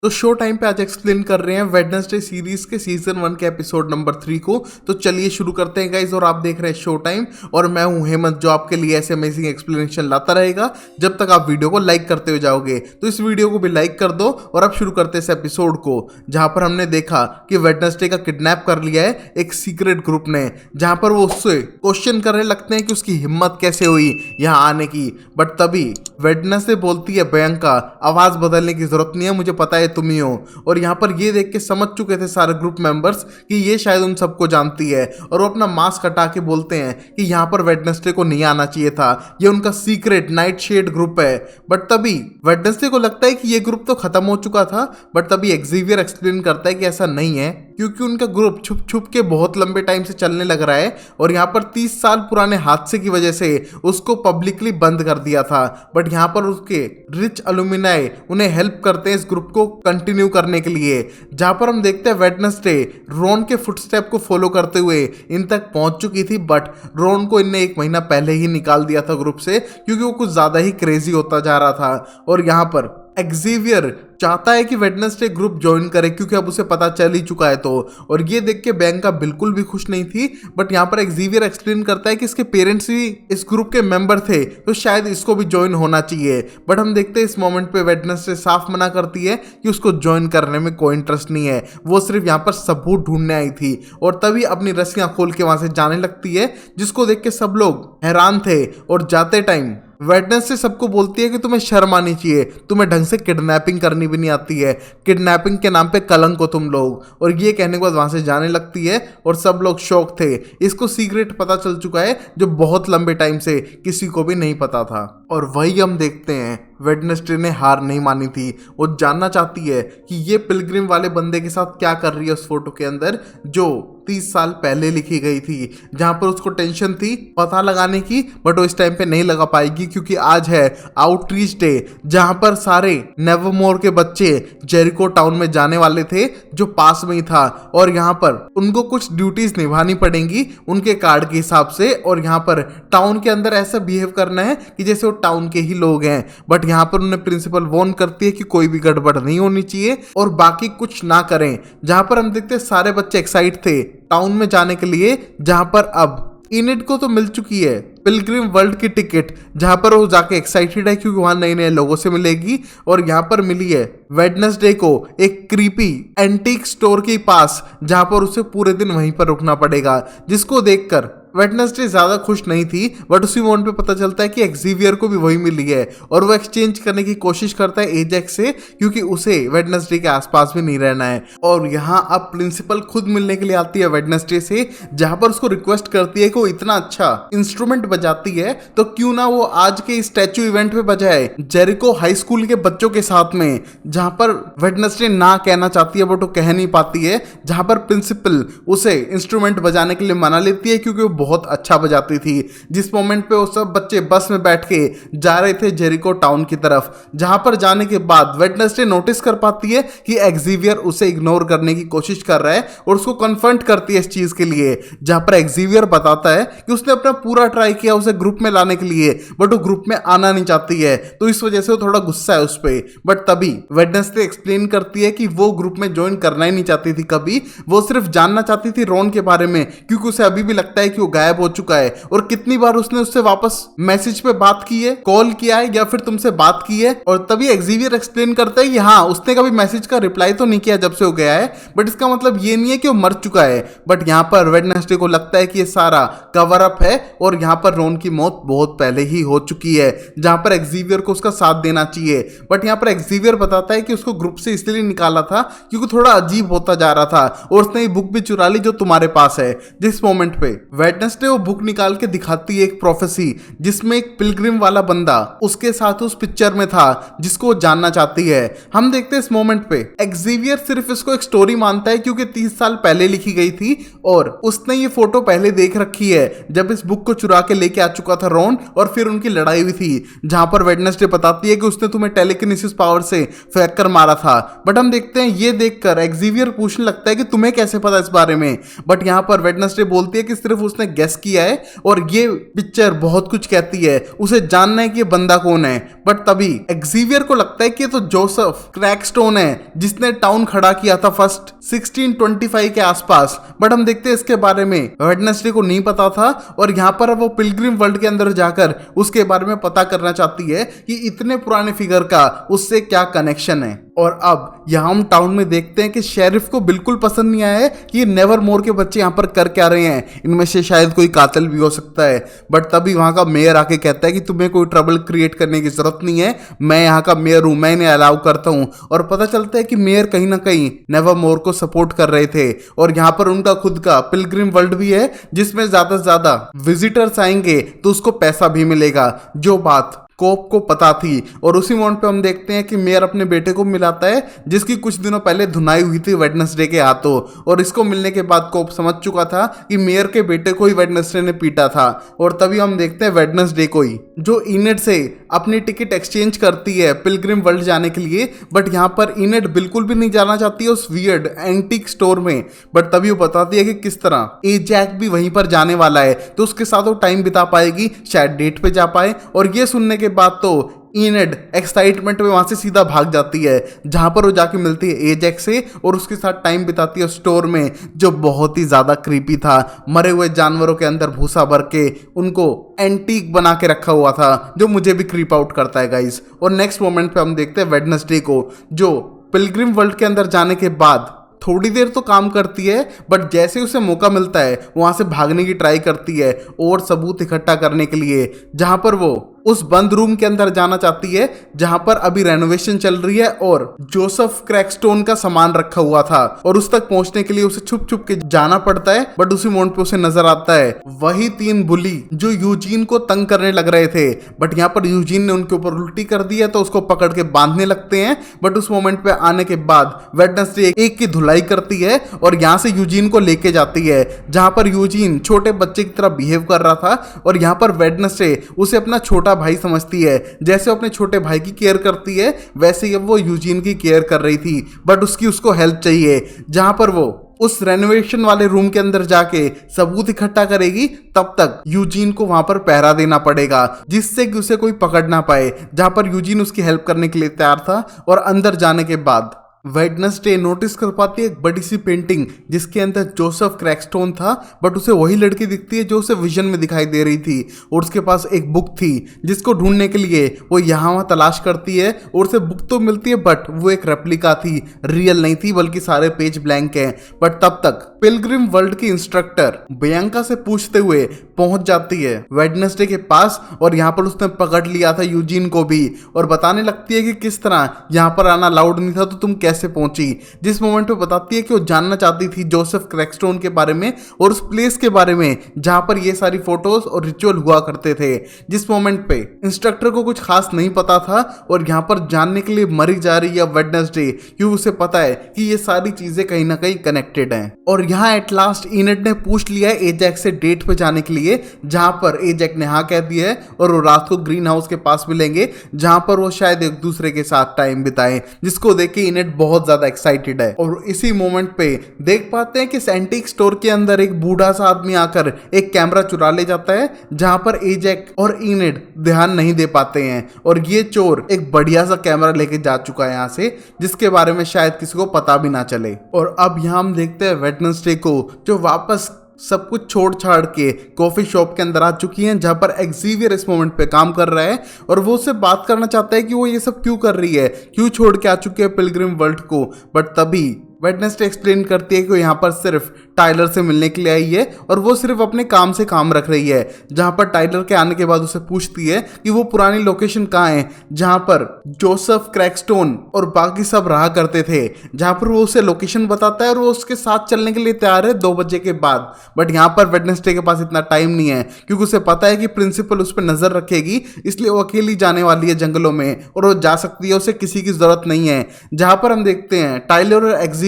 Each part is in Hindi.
तो शो टाइम पे आज एक्सप्लेन कर रहे हैं वेडनेसडे सीरीज के सीजन 1 के एपिसोड नंबर 3 को। तो चलिए शुरू करते हैं गाइज, और आप देख रहे हैं शो टाइम और मैं हूं हेमंत, जो आपके लिए ऐसे अमेजिंग एक्सप्लेनेशन लाता रहेगा जब तक आप वीडियो को लाइक करते हुए जाओगे। तो इस वीडियो को भी लाइक कर दो और अब शुरू करते हैं इस एपिसोड को, जहां पर हमने देखा कि वेडनेसडे का किडनैप कर लिया है एक सीक्रेट ग्रुप ने, जहां पर वो उससे क्वेश्चन करने लगते हैं कि उसकी हिम्मत कैसे हुई यहाँ आने की। बट तभी वेडनेसडे बोलती है भयंकर, आवाज बदलने की जरूरत नहीं है, मुझे पता है तुम ही हो। और यहाँ पर ये देख के समझ चुके थे सारे ग्रुप मेंबर्स कि ये शायद उन सबको जानती है, और वो अपना मास्क हटा के बोलते हैं कि यहाँ पर वेडनेसडे को नहीं आना चाहिए था, ये उनका सीक्रेट नाइट शेड ग्रुप है। बट तभी वेडनेसडे को लगता है कि ये ग्रुप तो खत्म हो चुका था। बट तभी एक्सेवियर एक्सप्लेन करता है कि ऐसा नहीं है, क्योंकि उनका ग्रुप छुप छुप के बहुत लंबे टाइम से चलने लग रहा है, और यहाँ पर 30 साल पुराने हादसे की वजह से उसको पब्लिकली बंद कर दिया था। बट यहाँ पर उसके रिच अलुमिनाई उन्हें हेल्प करते हैं इस ग्रुप को कंटिन्यू करने के लिए, जहां पर हम देखते हैं वेडनेसडे रॉन के फुटस्टेप को फॉलो करते हुए इन तक पहुंच चुकी थी। बट रॉन को इनने 1 महीना पहले ही निकाल दिया था ग्रुप से, क्योंकि वो कुछ ज्यादा ही क्रेजी होता जा रहा था। और यहाँ पर एक्सेवियर चाहता है कि वेडनेसडे ग्रुप ज्वाइन करे, क्योंकि अब उसे पता चल ही चुका है। तो और ये देख के बैंका बिल्कुल भी खुश नहीं थी। बट यहाँ पर एक्सेवियर एक्सप्लेन करता है कि इसके पेरेंट्स भी इस ग्रुप के मेंबर थे, तो शायद इसको भी ज्वाइन होना चाहिए। बट हम देखते हैं इस मोमेंट पे वेडनेसडे साफ मना करती है कि उसको ज्वाइन करने में कोई इंटरेस्ट नहीं है, वो सिर्फ यहाँ पर सबूत ढूंढने आई थी। और तभी अपनी रस्सियां खोल के वहां से जाने लगती है, जिसको देख के सब लोग हैरान थे। और जाते टाइम वेडनेसडे सबको बोलती है कि तुम्हें शर्म आनी चाहिए, तुम्हें ढंग से किडनैपिंग करनी भी नहीं आती है, किडनैपिंग के नाम पे कलंक हो तुम लोग। और ये कहने के बाद वहां से जाने लगती है, और सब लोग शॉक थे। इसको सीक्रेट पता चल चुका है जो बहुत लंबे टाइम से किसी को भी नहीं पता था। और वही हम देखते हैं वेडनेसडे ने हार नहीं मानी थी, वो जानना चाहती है कि ये पिलग्रिम वाले बंदे के साथ क्या कर रही है उस फोटो के अंदर, जो 30 साल पहले लिखी गई थी, जहां पर उसको टेंशन थी पता लगाने की। बट वो इस टाइम पे नहीं लगा पाएगी, क्योंकि आज है आउटरीच डे, जहां पर सारे नेवरमोर के बच्चे जेरिको टाउन में जाने वाले थे, जो पास में ही था। और यहाँ पर उनको कुछ ड्यूटीज निभानी पड़ेंगी उनके कार्ड के हिसाब से, और यहाँ पर टाउन के अंदर ऐसा बिहेव करना है कि जैसे वो टाउन के ही लोग हैं। बट यहाँ पर उन्हें प्रिंसिपल वार्न करती है कि कोई भी गड़बड़ नहीं होनी चाहिए और बाकी कुछ ना करें। जहां पर हम देखते हैं सारे बच्चे एक्साइट थे टाउन में जाने के लिए, जहां पर अब इनिट को तो मिल चुकी है पिलग्रिम वर्ल्ड की टिकट, जहां पर वो जाके एक्साइटेड है क्योंकि वहां नए नए लोगों से मिलेगी। और यहाँ पर मिली है वेडनेसडे को एक क्रीपी एंटीक स्टोर के पास, जहां पर उसे पूरे दिन वहीं पर रुकना पड़ेगा, जिसको देखकर वेडनेसडे ज्यादा खुश नहीं थी। बट उसी मोमेंट पे पता चलता है कि एक्सेवियर को भी वही मिली है, और वो एक्सचेंज करने की कोशिश करता है एजेक्स से, क्योंकि उसे वेडनेसडे के आसपास भी नहीं रहना है। और यहाँ अब प्रिंसिपल खुद मिलने के लिए आती है वेडनेसडे से, जहां पर उसको रिक्वेस्ट करती है कि वो इतना अच्छा इंस्ट्रूमेंट बजाती है तो क्यों ना वो आज के स्टैचू इवेंट पे बजाए जेरिको हाई स्कूल के बच्चों के साथ में। जहां पर वेडनेसडे ना कहना चाहती है बट वो कह नहीं पाती है, जहां पर प्रिंसिपल उसे इंस्ट्रूमेंट बजाने के लिए मना लेती है, क्योंकि वो बहुत अच्छा बजाती थी। जिस मोमेंट पे वो सब बच्चे बस में बैठ के जा रहे थे जेरिको टाउन की तरफ, जहां पर जाने के बाद वेडनेसडे नोटिस कर पाती है कि एक्सेवियर उसे इग्नोर करने की कोशिश कर रहा है, और उसको कन्फ्रंट करती है इस चीज के लिए। जहां पर एक्सेवियर बताता है कि उसने अपना पूरा ट्राई किया उसे ग्रुप में लाने के लिए, बट वो ग्रुप में आना नहीं चाहती है, तो इस वजह से वो थोड़ा गुस्सा है उस पर। बट तभी वेडनेसडे एक्सप्लेन करती है कि वो ग्रुप में ज्वाइन करना ही नहीं चाहती थी कभी, वो सिर्फ जानना चाहती थी रॉन के बारे में, क्योंकि उसे अभी भी लगता है कि वो गायब हो चुका है। और कितनी बार उसने उससे वापस मैसेज पे बात की है, कॉल किया है, या फिर तुमसे बात की है। और तभी एक्सेवियर एक्सप्लेन करता है कि हाँ, उसने कभी मैसेज का रिप्लाई तो नहीं किया जब से वो गया है, बट इसका मतलब ये नहीं है कि वो मर चुका है। बट यहाँ पर वेडनेसडे को लगता है कि ये सारा कवर अप है, और यहाँ पर रॉन की मौत बहुत पहले ही हो चुकी है, जहां पर एक्सेवियर को उसका साथ देना चाहिए। बट यहाँ पर एक्सेवियर बताता है कि उसको ग्रुप से इसलिए निकाला था क्योंकि थोड़ा अजीब होता जा रहा था, और उसने ये बुक भी चुरा ली जो तुम्हारे पास है। जिस मोमेंट पे वेडनेसडे वो बुक निकाल के दिखाती है एक प्रोफेसी, जिसमें एक पिलग्रिम वाला बंदा उसके साथ उस पिक्चर में था, जिसको जानना चाहती है। हम देखते हैं इस मोमेंट पे एक्सेवियर सिर्फ इसको एक स्टोरी मानता है, क्योंकि 30 साल पहले लिखी गई थी, और उसने ये फोटो पहले देख रखी है जब इस बुक को चुरा के लेके आ चुका था रॉन, और फिर उनकी लड़ाई हुई थी, जहां पर वेडनेसडे बताती है कि उसने तुम्हें टेलीकिनेसिस पावर से फेंक कर मारा था। बट हम देखते हैं ये देखकर एक्सेवियर पूछने लगता है कि तुम्हें कैसे पता इस बारे में। बट यहाँ पर वेडनेसडे बोलती है कि सिर्फ उसने उसने गेस किया है और ये पिक्चर बहुत कुछ कहती है, उसे जानना है कि ये बंदा कौन है। बट तभी एक्सेवियर को लगता है कि ये तो जोसेफ क्रैकस्टोन है जिसने टाउन खड़ा किया था फर्स्ट 1625 के आसपास। बट हम देखते हैं इसके बारे में वेडनेसडे को नहीं पता था और यहाँ पर वो पिलग्रिम वर्ल्ड के अंदर जाकर उसके बारे में पता करना चाहती है कि इतने पुराने फिगर का उससे क्या कनेक्शन है। और अब यहाँ हम टाउन में देखते हैं कि शेरिफ को बिल्कुल पसंद नहीं आया है कि नेवर मोर के बच्चे यहाँ पर कर क्या रहे हैं, इनमें से शायद कोई कातिल भी हो सकता है। बट तभी वहाँ का मेयर आके कहता है कि तुम्हें कोई ट्रबल क्रिएट करने की जरूरत नहीं है, मैं यहाँ का मेयर हूँ, मैं इन्हें अलाउ करता हूँ। और पता चलता है कि मेयर कहीं ना कहीं नेवर मोर को सपोर्ट कर रहे थे और यहाँ पर उनका खुद का पिलग्रिम वर्ल्ड भी है जिसमें ज्यादा से ज्यादा विजिटर्स आएंगे तो उसको पैसा भी मिलेगा, जो बात कोप को पता थी। और उसी मोमेंट पे हम देखते हैं कि मेयर अपने बेटे को मिलाता है जिसकी कुछ दिनों पहले धुनाई हुई थी वेडनेसडे के हाथों। और इसको मिलने के बाद कोप समझ चुका था कि मेयर के बेटे को ही वेडनेसडे ने पीटा था। और तभी हम देखते हैं वेडनेसडे को ही जो इनेड से अपनी टिकट एक्सचेंज करती है पिलग्रिम वर्ल्ड जाने के लिए। बट यहाँ पर इनेड बिल्कुल भी नहीं जाना चाहती है उस वियर्ड एंटीक स्टोर में। बट तभी वो बताती है कि किस तरह एजैक भी वहीं पर जाने वाला है तो उसके साथ वो टाइम बिता पाएगी, शायद डेट पे जा पाए। और ये सुनने के बाद तो इनेड एक्साइटमेंट में वहां से सीधा भाग जाती है जहां पर वो जाके मिलती है एजैक से और उसके साथ टाइम बिताती है स्टोर में जो बहुत ही ज्यादा क्रीपी था। मरे हुए जानवरों के अंदर भूसा भर के उनको एंटीक बना के रखा हुआ था जो मुझे भी क्रीप आउट करता है गाइस। और नेक्स्ट मोमेंट पे हम देखते हैं वेडनेसडे को जो पिलग्रिम वर्ल्ड के अंदर जाने के बाद थोड़ी देर तो काम करती है बट जैसे उसे मौका मिलता है वहां से भागने की ट्राई करती है और सबूत इकट्ठा करने के लिए, जहां पर वो उस बंद रूम के अंदर जाना चाहती है जहां पर अभी रेनोवेशन चल रही है और जोसेफ क्रैकस्टोन का सामान रखा हुआ था। और उस तक पहुंचने के लिए उसे छुप छुप के जाना पड़ता है। बट उसी मोमेंट पे उसे नजर आता है वही 3 बुली जो यूजीन को तंग करने लग रहे थे। बट यहाँ पर यूजीन ने उनके ऊपर उल्टी कर दी है तो उसको पकड़ के बांधने लगते हैं। बट उस मोमेंट पे आने के बाद वेडनेसडे एक की धुलाई करती है और यहाँ से यूजीन को लेके जाती है जहां पर यूजीन छोटे बच्चे की तरह बिहेव कर रहा था। और यहाँ पर वेडनेसडे उसे अपना छोटा भाई समझती है, जैसे वो अपने छोटे भाई की केयर करती है वैसे ही अब वो यूजीन की केयर कर रही थी। बट उसको हेल्प चाहिए, जहां पर वो उस रेनोवेशन वाले रूम के अंदर जाके सबूत इकट्ठा करेगी तब तक यूजीन को वहां पर पहरा देना पड़ेगा जिससे कि उसे कोई पकड़ ना पाए। जहां पर यूजीन उसकी हेल्प करने के लिए तैयार था और अंदर जाने के बाद वेडनेसडे नोटिस कर पाती है एक बड़ी सी पेंटिंग जिसके अंदर जोसेफ क्रैकस्टोन था। बट उसे वही लड़की दिखती है जो उसे विजन में दिखाई दे रही थी और उसके पास एक बुक थी जिसको ढूंढने के लिए वो यहाँ वहाँ तलाश करती है और उसे बुक तो मिलती है बट वो एक रेप्लिका थी, रियल नहीं थी बल्कि सारे पेज ब्लैंक हैं। बट तब तक पिलग्रिम वर्ल्ड की इंस्ट्रक्टर बियांका से पूछते हुए पहुंच जाती है वेडनेसडे के पास और यहाँ पर उसने पकड़ लिया था यूजीन को भी और बताने लगती है कि किस तरह यहाँ पर आना अलाउड नहीं था तो तुम कैसे पहुंची। जिस मोमेंट पे बताती है कि वो जानना चाहती थी जोसेफ क्रैकस्टोन के बारे में और उस प्लेस के बारे में जहां पर ये सारी फोटोज और रिचुअल हुआ करते थे। जिस मोमेंट पे इंस्ट्रक्टर को कुछ खास नहीं पता था और यहाँ पर जानने के लिए मरी जा रही है वेडनेसडे क्योंकि उसे पता है कि ये सारी चीजें कहीं ना कहीं कनेक्टेड हैं। और यहाँ एट लास्ट इनेड ने पूछ लिया है एजैक से डेट पे जाने के लिए, जहां पर एजैक ने हाँ कह दिया है और वो रात को ग्रीन हाउस के पास मिलेंगे जहां पर वो शायद एक दूसरे के साथ टाइम बिताएं, जिसको देख के इनेड बहुत ज्यादा एक्साइटेड है। और इसी मोमेंट पे देख पाते हैं कि एंटीक स्टोर के अंदर एक बूढ़ा सा आदमी आकर एक कैमरा चुरा ले जाता है जहां पर एजैक और इनेड ध्यान नहीं दे पाते हैं और ये चोर एक बढ़िया सा कैमरा लेके जा चुका है यहाँ से जिसके बारे में शायद किसी को पता भी ना चले। और अब यहाँ हम देखते हैं वेडनेसडे को जो वापस सब कुछ छोड़ छाड़ के कॉफी शॉप के अंदर आ चुकी हैं जहां पर एक्सेवियर इस मोमेंट पे काम कर रहा है और वो उससे बात करना चाहता है कि वो ये सब क्यों कर रही है, क्यों छोड़ के आ चुकी है पिलग्रिम वर्ल्ड को। बट तभी वेडनेसडे एक्सप्लेन करती है कि वो यहाँ पर सिर्फ टाइलर से मिलने के लिए आई है और वो सिर्फ अपने काम से काम रख रही है। जहां पर टाइलर के आने के बाद उसे पूछती है कि वो पुरानी लोकेशन कहाँ है जहां पर जोसेफ क्रैकस्टोन और बाकी सब रहा करते थे, जहां पर वो उसे लोकेशन बताता है और वो उसके साथ चलने के लिए तैयार है 2 बजे के बाद। बट यहाँ पर वेडनेसडे के पास इतना टाइम नहीं है क्योंकि उसे पता है कि प्रिंसिपल उस पर नजर रखेगी, इसलिए वो अकेली जाने वाली है जंगलों में और वो जा सकती है, उसे किसी की जरूरत नहीं है। जहां पर हम देखते हैं टाइलर और एक्सेवियर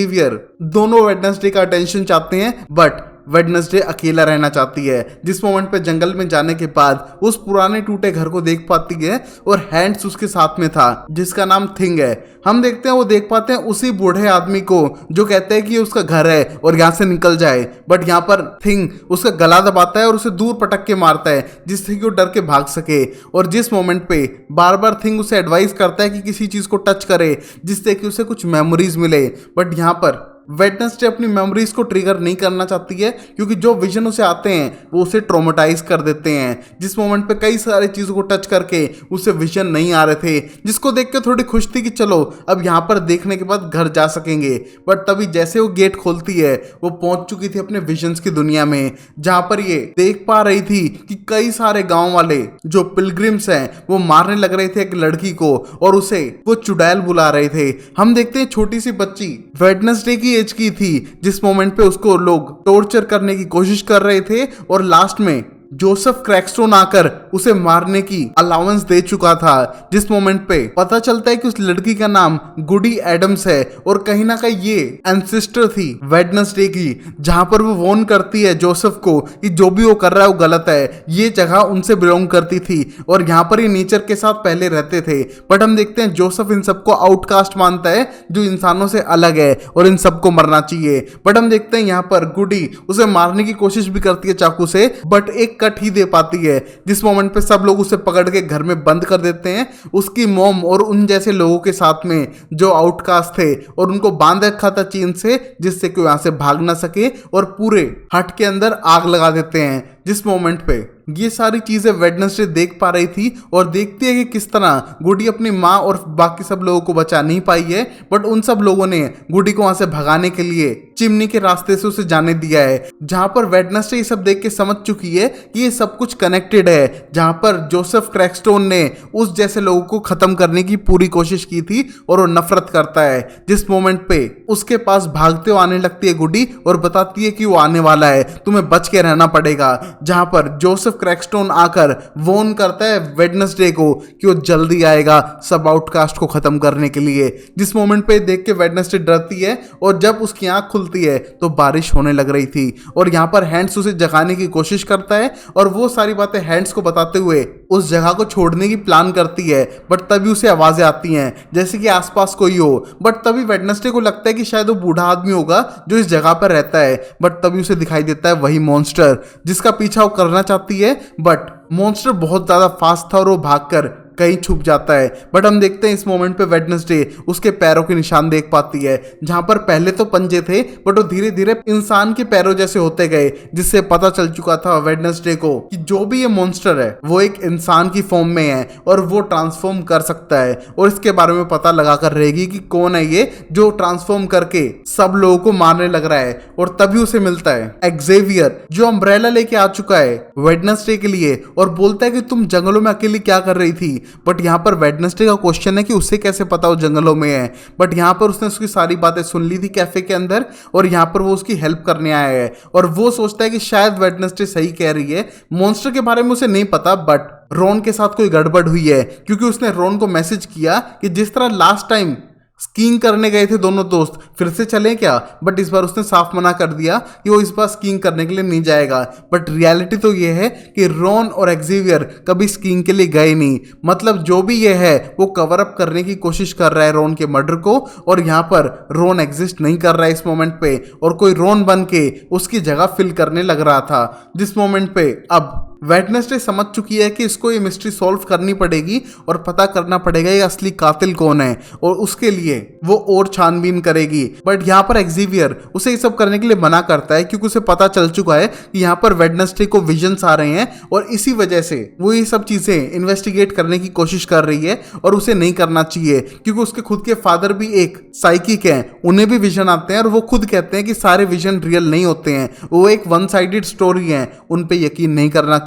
दोनों वेडनेसडे का अटेंशन चाहते हैं बट वेडनेसडे अकेला रहना चाहती है। जिस मोमेंट पे जंगल में जाने के बाद उस पुराने टूटे घर को देख पाती है और हैंड्स उसके साथ में था जिसका नाम थिंग है। हम देखते हैं वो देख पाते हैं उसी बूढ़े आदमी को जो कहते हैं कि ये उसका घर है और यहाँ से निकल जाए, बट यहाँ पर थिंग उसका गला दबाता है और उसे दूर पटक के मारता है जिससे कि वो डर के भाग सके। और जिस मोमेंट पे बार बार थिंग उसे एडवाइस करता है कि किसी चीज को टच करे जिससे कि उसे कुछ मेमोरीज मिले, बट यहाँ पर वेडनेसडे अपनी मेमोरीज को ट्रिगर नहीं करना चाहती है क्योंकि जो विजन उसे आते हैं वो उसे ट्रोमेटाइज कर देते हैं। जिस मोमेंट पे कई सारी चीज़ों को टच करके उसे विजन नहीं आ रहे थे, जिसको देख के थोड़ी खुश थी कि चलो अब यहाँ पर देखने के बाद घर जा सकेंगे। बट तभी जैसे वो गेट खोलती है वो पहुंच चुकी थी अपने विजन्स की दुनिया में, जहाँ पर ये देख पा रही थी कि कई सारे गाँव वाले जो पिलग्रिम्स हैं वो मारने लग रहे थे एक लड़की को और उसे वो चुड़ैल बुला रहे थे। हम देखते हैं छोटी सी बच्ची वेडनेसडे की एज की थी जिस मोमेंट पे उसको लोग टॉर्चर करने की कोशिश कर रहे थे और लास्ट में जोसेफ क्रैकस्टोन आकर उसे मारने की अलाउंस दे चुका था। जिस मोमेंट पे पता चलता है कि उस लड़की का नाम गुडी एडम्स है और कहीं ना कहीं ये एंसेस्टर थी वेडनेसडे की, जहां पर वो वॉर्न करती है जोसेफ को कि जो भी वो कर रहा है वो गलत है, ये जगह उनसे बिलोंग करती थी और यहाँ पर ये नेचर के साथ पहले रहते थे। बट हम देखते हैं जोसेफ इन सबको आउटकास्ट मानता है जो इंसानों से अलग है और इन सबको मरना चाहिए। बट हम देखते हैं यहाँ पर गुडी उसे मारने की कोशिश भी करती है चाकू से, बट एक कट ही दे पाती है। जिस मोमेंट पे सब लोग उसे पकड़ के घर में बंद कर देते हैं, उसकी मॉम और उन जैसे लोगों के साथ में जो आउटकास्ट थे, और उनको बांध रखा था चेन से जिससे कि वो यहाँ से भाग ना सके, और पूरे हट के अंदर आग लगा देते हैं। जिस मोमेंट पे ये सारी चीजें वेडनेसडे देख पा रही थी और देखती है कि किस तरह गुडी अपनी माँ और बाकी सब लोगों को बचा नहीं पाई है, बट उन सब लोगों ने गुडी को वहां से भगाने के लिए चिमनी के रास्ते से उसे जाने दिया है, जहां पर वेडनेसडे ये सब देख के समझ चुकी है कि ये सब कुछ कनेक्टेड है, जहां पर जोसेफ क्रैकस्टोन ने उस जैसे लोगों को खत्म करने की पूरी कोशिश की थी और वो नफरत करता है। जिस मोमेंट पे उसके पास भागते हुए आने लगती है गुडी और बताती है कि वो आने वाला है, तुम्हें बच के रहना पड़ेगा, जहां पर जोसेफ क्रैकस्टोन आकर वॉर्न करता है वेडनेसडे को कि वो जल्दी आएगा सब आउटकास्ट को खत्म करने के लिए। जिस मोमेंट पे देख के वेडनेसडे डरती है और जब उसकी आंख खुलती है तो बारिश होने लग रही थी और यहाँ पर हैंड्स उसे जगाने की कोशिश करता है और वो सारी बातें हैंड्स को बताते हुए उस जगह को छोड़ने की प्लान करती है। बट तभी उसे आवाजें आती हैं जैसे कि आसपास कोई हो, बट तभी वेडनेसडे को लगता है कि शायद वो बूढ़ा आदमी होगा जो इस जगह पर रहता है, बट तभी उसे दिखाई देता है वही मॉन्स्टर जिसका पीछा वो करना चाहती है। बट मॉन्स्टर बहुत ज्यादा फास्ट था और वो भागकर कहीं छुप जाता है। बट हम देखते हैं इस मोमेंट पे वेडनेसडे उसके पैरों के निशान देख पाती है, जहां पर पहले तो पंजे थे बट वो धीरे धीरे इंसान के पैरों जैसे होते गए, जिससे पता चल चुका था वेडनेसडे को कि जो भी ये मॉन्स्टर है वो एक इंसान की फॉर्म में है और वो ट्रांसफॉर्म कर सकता है, और इसके बारे में पता लगा कर रहेगी कि कौन है ये जो ट्रांसफॉर्म करके सब लोगों को मारने लग रहा है। और तभी उसे मिलता है एक्सेवियर जो अम्ब्रेला लेके आ चुका है वेडनेसडे के लिए और बोलता है कि तुम जंगलों में अकेली क्या कर रही थी। बट यहाँ पर वेडनेसडे का क्वेश्चन है कि उसे कैसे पता वो जंगलों में है, बट यहाँ पर उसने उसकी सारी बातें सुन ली थी कैफे के अंदर और यहाँ पर वो उसकी हेल्प करने आया है और वो सोचता है कि शायद वेडनेसडे सही कह रही है। मॉन्स्टर के बारे में उसे नहीं पता, बट रॉन के साथ कोई गड़बड़ हुई है क्योंकि उसने रॉन को मैसेज किया कि जिस तरह लास्ट टाइम स्कीइंग करने गए थे दोनों दोस्त फिर से चलें क्या, बट इस बार उसने साफ मना कर दिया कि वो इस बार स्कीइंग करने के लिए नहीं जाएगा। बट रियलिटी तो ये है कि रॉन और एक्सेवियर कभी स्कीइंग के लिए गए नहीं, मतलब जो भी ये है वो कवर अप करने की कोशिश कर रहा है रॉन के मर्डर को, और यहाँ पर रॉन एग्जिस्ट नहीं कर रहा है इस मोमेंट पे और कोई रॉन बन के उसकी जगह फिल करने लग रहा था। जिस मोमेंट पे अब वेडनेसडे समझ चुकी है कि इसको ये मिस्ट्री सॉल्व करनी पड़ेगी और पता करना पड़ेगा ये असली कातिल कौन है, और उसके लिए वो और छानबीन करेगी। बट यहाँ पर एक्सेवियर उसे ये सब करने के लिए मना करता है क्योंकि उसे पता चल चुका है कि यहाँ पर वेडनेसडे को विजन्स आ रहे हैं और इसी वजह से वो ये सब चीजें इन्वेस्टिगेट करने की कोशिश कर रही है और उसे नहीं करना चाहिए क्योंकि उसके खुद के फादर भी एक साइकिक हैं, उन्हें भी विजन आते हैं और वो खुद कहते हैं कि सारे विजन रियल नहीं होते हैं, वो एक वन साइडेड स्टोरी है, उन पे यकीन नहीं करना चाहिए।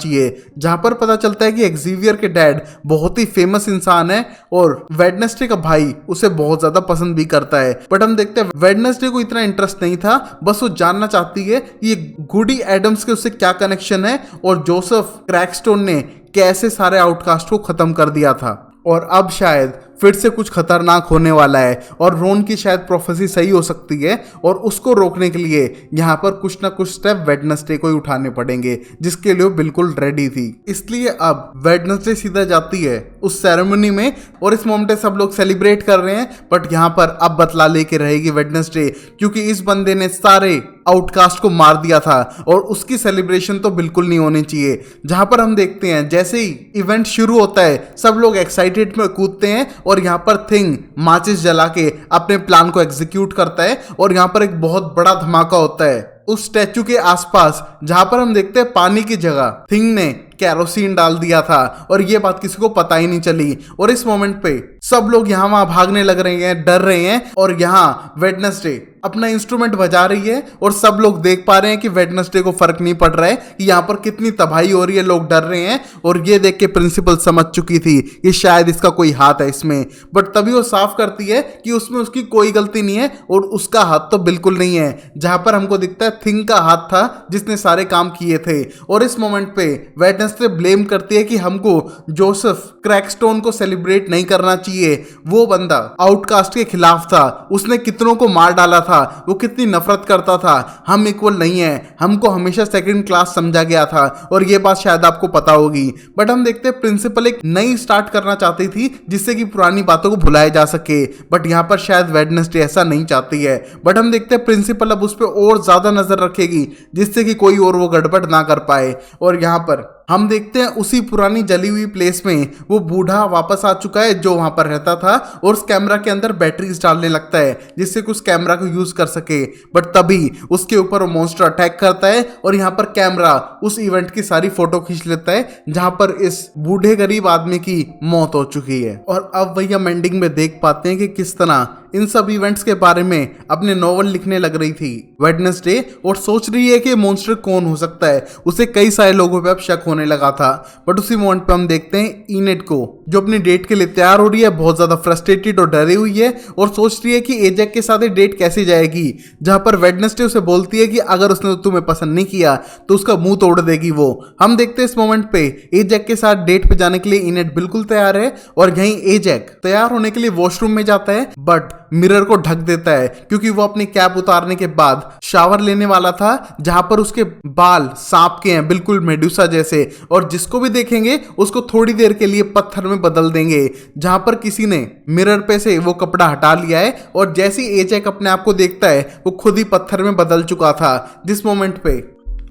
जहां पर पता चलता है कि एक्सेवियर के डैड बहुत ही फेमस इंसान है और वेडनेसडे का भाई उसे बहुत ज्यादा पसंद भी करता है। बट हम देखते हैं वेडनेसडे को इतना इंटरेस्ट नहीं था, बस वो जानना चाहती है कि ये गुडी एडम्स के उससे क्या कनेक्शन है और जोसेफ क्रैकस्टोन ने कैसे सारे आउटकास्ट को खत्म कर दिया था। और अब शायद फिर से कुछ खतरनाक होने वाला है और रोन की शायद प्रोफेसी सही हो सकती है और उसको रोकने के लिए यहाँ पर कुछ ना कुछ स्टेप वेडनेसडे को ही उठाने पड़ेंगे, जिसके लिए वो बिल्कुल रेडी थी। इसलिए अब वेडनेसडे सीधा जाती है उस सेरेमनी में और इस मोमेंट पे सब लोग सेलिब्रेट कर रहे हैं। बट यहाँ पर अब बतला लेके रहेगी वेडनेसडे, क्योंकि इस बंदे ने सारे आउटकास्ट को मार दिया था और उसकी सेलिब्रेशन तो बिल्कुल नहीं होनी चाहिए। जहां पर हम देखते हैं जैसे ही इवेंट शुरू होता है सब लोग एक्साइटेड में कूदते हैं और यहाँ पर थिंग माचिस जला के अपने प्लान को एग्जीक्यूट करता है और यहाँ पर एक बहुत बड़ा धमाका होता है उस स्टैचू के आसपास, जहां पर हम देखते हैं पानी की जगह थिंग ने कैरोसिन डाल दिया था और ये बात किसी को पता ही नहीं चली। और इस मोमेंट पे सब लोग यहाँ वहां भागने लग रहे हैं, डर रहे हैं और यहाँ वेडनेसडे अपना इंस्ट्रूमेंट बजा रही है और सब लोग देख पा रहे हैं कि वेडनेसडे को फर्क नहीं पड़ रहा है कि यहाँ पर कितनी तबाही हो रही है, लोग डर रहे हैं। और ये देख के प्रिंसिपल समझ चुकी थी कि शायद इसका कोई हाथ है इसमें, बट तभी वो साफ करती है कि उसमें उसकी कोई गलती नहीं है और उसका हाथ तो बिल्कुल नहीं है। जहां पर हमको दिखता है थिंग का हाथ था जिसने सारे काम किए थे। और इस मोमेंट पे वेडनेसडे ब्लेम करती है कि हमको जोसेफ क्रैकस्टोन को सेलिब्रेट नहीं करना चाहिए, वो बंदा आउटकास्ट के खिलाफ था, उसने कितनों को मार डाला था, वो कितनी नफरत करता था, हम इक्वल नहीं है, हमको हमेशा सेकंड क्लास समझा गया था और ये बात शायद आपको पता होगी। बट हम देखते हैं प्रिंसिपल एक नई स्टार्ट करना चाहती थी जिससे कि पुरानी बातों को भुलाया जा सके, बट यहाँ पर शायद वेडनेसडे ऐसा नहीं चाहती है। बट हम देखते हैं प्रिंसिपल अब उस पर और ज्यादा नजर रखेगी जिससे कि कोई और वो गड़बड़ ना कर पाए। और यहाँ पर हम देखते हैं उसी पुरानी जली हुई प्लेस में वो बूढ़ा वापस आ चुका है जो वहां पर रहता था और उस कैमरा के अंदर बैटरीज डालने लगता है जिससे कि उस कैमरा को यूज कर सके। बट तभी उसके ऊपर वो मॉन्स्टर अटैक करता है और यहाँ पर कैमरा उस इवेंट की सारी फोटो खींच लेता है जहां पर इस बूढ़े गरीब आदमी की मौत हो चुकी है। और अब वही हम एंडिंग में देख पाते हैं कि किस तरह इन सब इवेंट्स के बारे में अपने नॉवल लिखने लग रही थी वेडनेसडे और सोच रही है कि मॉन्स्टर कौन हो सकता है। उसे कई सारे लोगों पे अब शक होने लगा था। बट उसी मोमेंट पे हम देखते हैं इनेट को जो अपनी डेट के लिए तैयार हो रही है, बहुत ज्यादा फ्रस्ट्रेटेड और डरी हुई है और सोच रही है कि एजैक के साथ डेट कैसे जाएगी। जहां पर वेडनेसडे उसे बोलती है कि अगर उसने तुम्हें पसंद नहीं किया तो उसका मुंह तोड़ देगी वो। हम देखते हैं इस मोमेंट पे एजैक के साथ डेट पे जाने के लिए इनेट बिल्कुल तैयार है और यहीं एजैक तैयार होने के लिए वॉशरूम में जाता है बट मिरर को ढक देता है क्योंकि वो अपनी कैप उतारने के बाद शावर लेने वाला था जहां पर उसके बाल सांप के हैं, बिल्कुल मेडुसा जैसे, और जिसको भी देखेंगे उसको थोड़ी देर के लिए पत्थर में बदल देंगे। जहां पर किसी ने मिरर पे से वो कपड़ा हटा लिया है और जैसे एजैक अपने आप को देखता है वो खुद ही पत्थर में बदल चुका था। जिस मोमेंट पे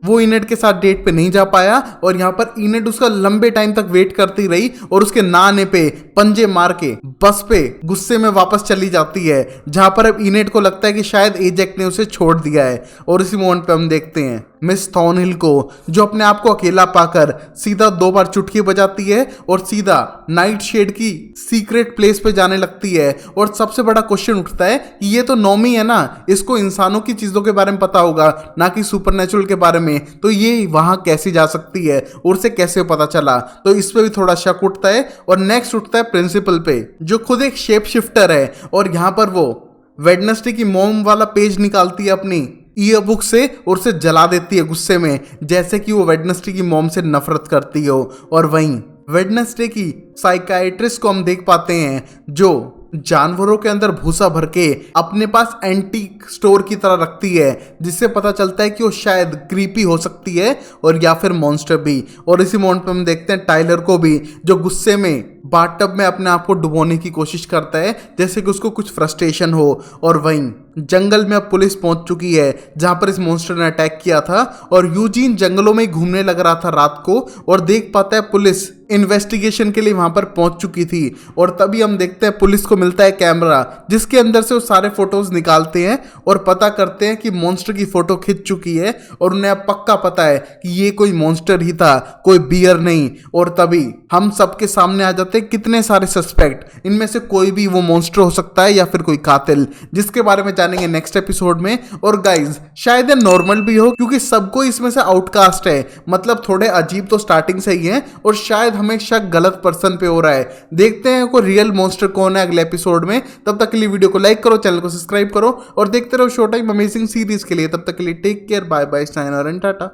वो इनेट के साथ डेट पे नहीं जा पाया और यहाँ पर इनेट उसका लंबे टाइम तक वेट करती रही और उसके ना आने पे पंजे मार के बस पे गुस्से में वापस चली जाती है। जहां पर अब इनेट को लगता है कि शायद एजैक ने उसे छोड़ दिया है। और इसी मोमेंट पे हम देखते हैं मिस थॉर्नहिल को जो अपने आप को अकेला पाकर सीधा 2 बार चुटकी बजाती है और सीधा नाइट शेड की सीक्रेट प्लेस पे जाने लगती है। और सबसे बड़ा क्वेश्चन उठता है कि ये तो नॉमी है ना, इसको इंसानों की चीजों के बारे में पता होगा ना कि सुपरनेचुरल के बारे में, तो ये वहां कैसे जा सकती है और उसे कैसे पता चला। तो इस पे भी थोड़ा शक उठता है। और नेक्स्ट उठता है प्रिंसिपल पे जो खुद एक शेप शिफ्टर है और यहाँ पर वो वेडनेसडे की मॉम वाला पेज निकालती है अपनी ईयर बुक से और उसे जला देती है गुस्से में, जैसे कि वो वेडनेसडे की मॉम से नफरत करती हो। और वहीं वेडनेसडे की साइकाइट्रिस्ट को हम देख पाते हैं जो जानवरों के अंदर भूसा भर के अपने पास एंटीक स्टोर की तरह रखती है, जिससे पता चलता है कि वो शायद क्रीपी हो सकती है और या फिर मॉन्स्टर भी। और इसी मोमेंट पे हम देखते हैं टाइलर को भी जो गुस्से में बाथटब में अपने आप को डुबोने की कोशिश करता है जैसे कि उसको कुछ फ्रस्ट्रेशन हो। और वहीं जंगल में अब पुलिस पहुंच चुकी है जहां पर इस मॉन्स्टर ने अटैक किया था और यूजीन जंगलों में घूमने लग रहा था रात को और देख पाता है पुलिस इन्वेस्टिगेशन के लिए वहां पर पहुंच चुकी थी। और तभी हम देखते हैं पुलिस को मिलता है कैमरा जिसके अंदर से वो सारे फोटोज निकालते हैं और पता करते हैं कि मॉन्स्टर की फोटो खिंच चुकी है और उन्हें अब पक्का पता है कि ये कोई मॉन्स्टर ही था, कोई बियर नहीं। और तभी हम सबके सामने आ जाते हैं कितने सारे सस्पेक्ट, इनमें से कोई भी वो मॉन्स्टर हो सकता है या फिर कोई कातिल, जिसके बारे में जानेंगे नेक्स्ट एपिसोड में। और गाइज शायद ये नॉर्मल भी हो क्योंकि सबको इसमें से आउटकास्ट है, मतलब थोड़े अजीब तो स्टार्टिंग से ही है और शायद हमें शक गलत पर्सन पे हो रहा है। देखते हैं कोई रियल मॉन्स्टर कौन है अगले एपिसोड में। तब तक के लिए वीडियो को लाइक करो, चैनल को सब्सक्राइब करो और देखते रहो शो टाइम अमेजिंग सीरीज के लिए। तब तक के लिए take care, bye bye, sign और टाटा।